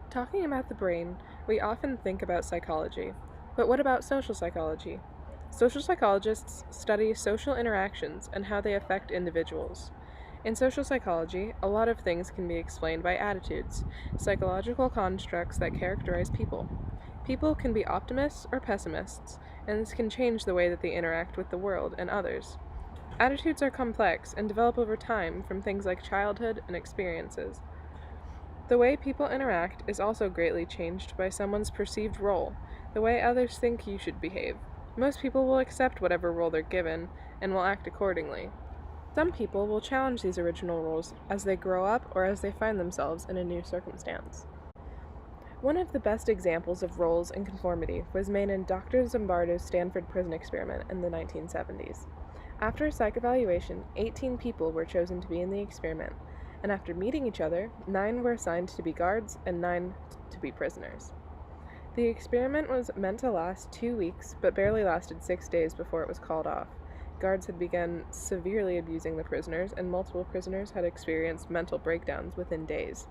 Talking about the brain, we often think about psychology. But what about social psychology? Social psychologists study social interactions and how they affect individuals. In social psychology, a lot of things can be explained by attitudes, psychological constructs that characterize people. People can be optimists or pessimists, and this can change the way that they interact with the world and others. Attitudes are complex and develop over time from things like childhood and experiences. The way people interact is also greatly changed by someone's perceived role, the way others think you should behave. Most people will accept whatever role they're given and will act accordingly. Some people will challenge these original roles as they grow up or as they find themselves in a new circumstance. One of the best examples of roles and conformity was made in Dr. Zimbardo's Stanford prison experiment in the 1970s. After a psych evaluation, 18 people were chosen to be in the experiment, and after meeting each other, 9 were assigned to be guards and 9 to be prisoners. The experiment was meant to last 2 weeks, but barely lasted 6 days before it was called off. Guards had begun severely abusing the prisoners, and multiple prisoners had experienced mental breakdowns within days.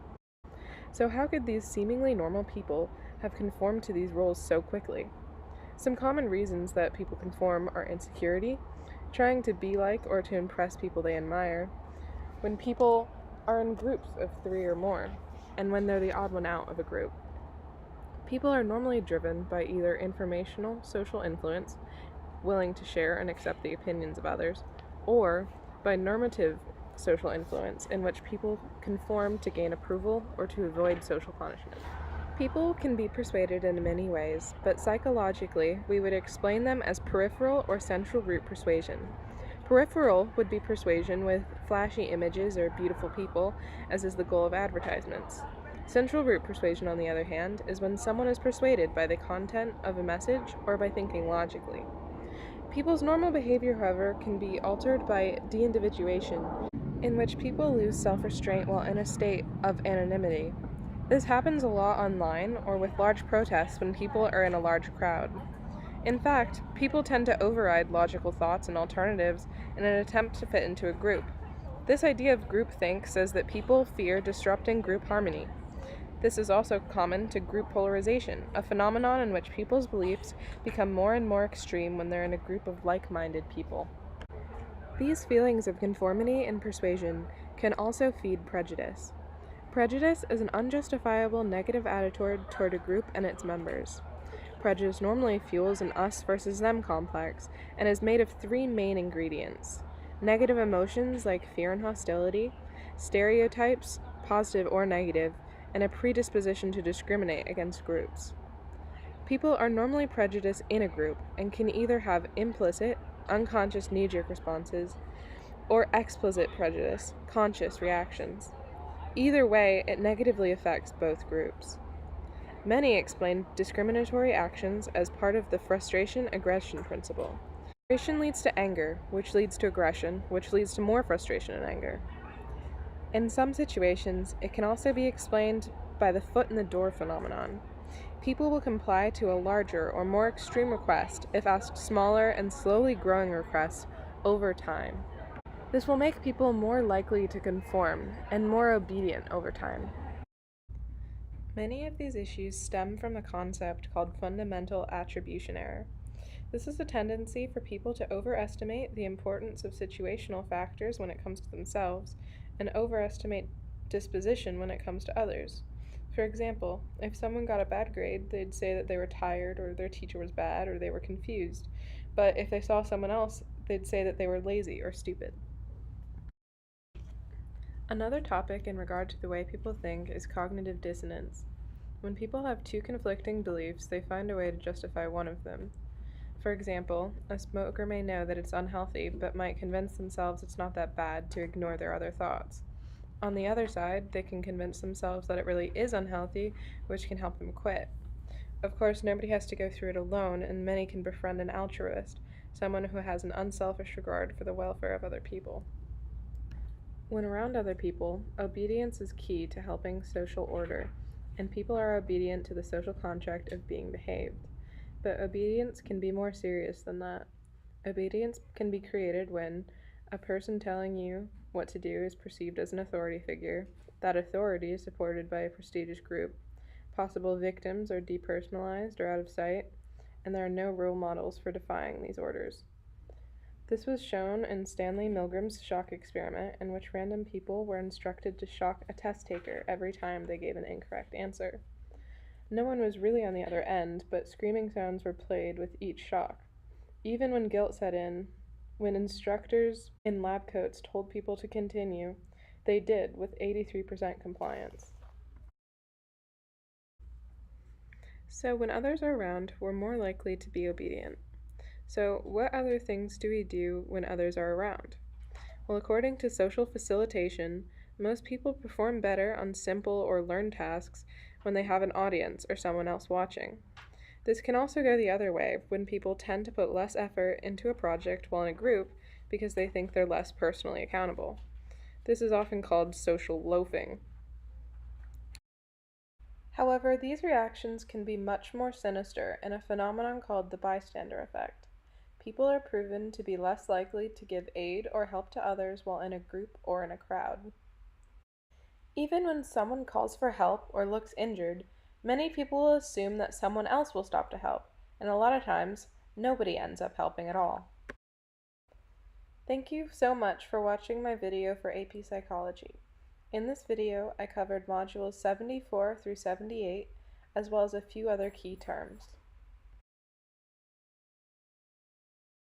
So, how could these seemingly normal people have conformed to these roles so quickly? Some common reasons that people conform are insecurity, trying to be like or to impress people they admire, when people are in groups of 3 or more, and when they're the odd one out of a group. People are normally driven by either informational social influence, willing to share and accept the opinions of others, or by normative social influence, in which people conform to gain approval or to avoid social punishment. People can be persuaded in many ways, but psychologically, we would explain them as peripheral or central root persuasion. Peripheral would be persuasion with flashy images or beautiful people, as is the goal of advertisements. Central root persuasion, on the other hand, is when someone is persuaded by the content of a message or by thinking logically. People's normal behavior, however, can be altered by de-individuation, in which people lose self-restraint while in a state of anonymity. This happens a lot online or with large protests when people are in a large crowd. In fact, people tend to override logical thoughts and alternatives in an attempt to fit into a group. This idea of groupthink says that people fear disrupting group harmony. This is also common to group polarization, a phenomenon in which people's beliefs become more and more extreme when they're in a group of like-minded people. These feelings of conformity and persuasion can also feed prejudice. Prejudice is an unjustifiable negative attitude toward a group and its members. Prejudice normally fuels an us versus them complex and is made of 3 main ingredients: negative emotions like fear and hostility, stereotypes, positive or negative, and a predisposition to discriminate against groups. People are normally prejudiced in a group and can either have implicit, unconscious knee-jerk responses or explicit prejudice, conscious reactions. Either way, it negatively affects both groups. Many explain discriminatory actions as part of the frustration-aggression principle. Frustration leads to anger, which leads to aggression, which leads to more frustration and anger. In some situations, it can also be explained by the foot in the door phenomenon. People will comply to a larger or more extreme request if asked smaller and slowly growing requests over time. This will make people more likely to conform and more obedient over time. Many of these issues stem from a concept called fundamental attribution error. This is a tendency for people to overestimate the importance of situational factors when it comes to themselves, and overestimate disposition when it comes to others. For example, if someone got a bad grade, they'd say that they were tired, or their teacher was bad, or they were confused. But if they saw someone else, they'd say that they were lazy or stupid. Another topic in regard to the way people think is cognitive dissonance. When people have 2 conflicting beliefs, they find a way to justify one of them. For example, a smoker may know that it's unhealthy, but might convince themselves it's not that bad to ignore their other thoughts. On the other side, they can convince themselves that it really is unhealthy, which can help them quit. Of course, nobody has to go through it alone, and many can befriend an altruist, someone who has an unselfish regard for the welfare of other people. When around other people, obedience is key to helping social order, and people are obedient to the social contract of being behaved. But obedience can be more serious than that. Obedience can be created when a person telling you what to do is perceived as an authority figure, that authority is supported by a prestigious group, Possible victims are depersonalized or out of sight, and there are no role models for defying these orders. This was shown in Stanley Milgram's shock experiment, in which random people were instructed to shock a test taker every time they gave an incorrect answer. No one was really on the other end, but screaming sounds were played with each shock. Even when guilt set in, when instructors in lab coats told people to continue, they did with 83% compliance. So when others are around, we're more likely to be obedient. So what other things do we do when others are around? Well, according to social facilitation, most people perform better on simple or learned tasks when they have an audience or someone else watching. This can also go the other way, when people tend to put less effort into a project while in a group because they think they're less personally accountable. This is often called social loafing. However, these reactions can be much more sinister in a phenomenon called the bystander effect. People are proven to be less likely to give aid or help to others while in a group or in a crowd. Even when someone calls for help or looks injured, many people will assume that someone else will stop to help, and a lot of times, nobody ends up helping at all. Thank you so much for watching my video for AP Psychology. In this video, I covered modules 74 through 78, as well as a few other key terms.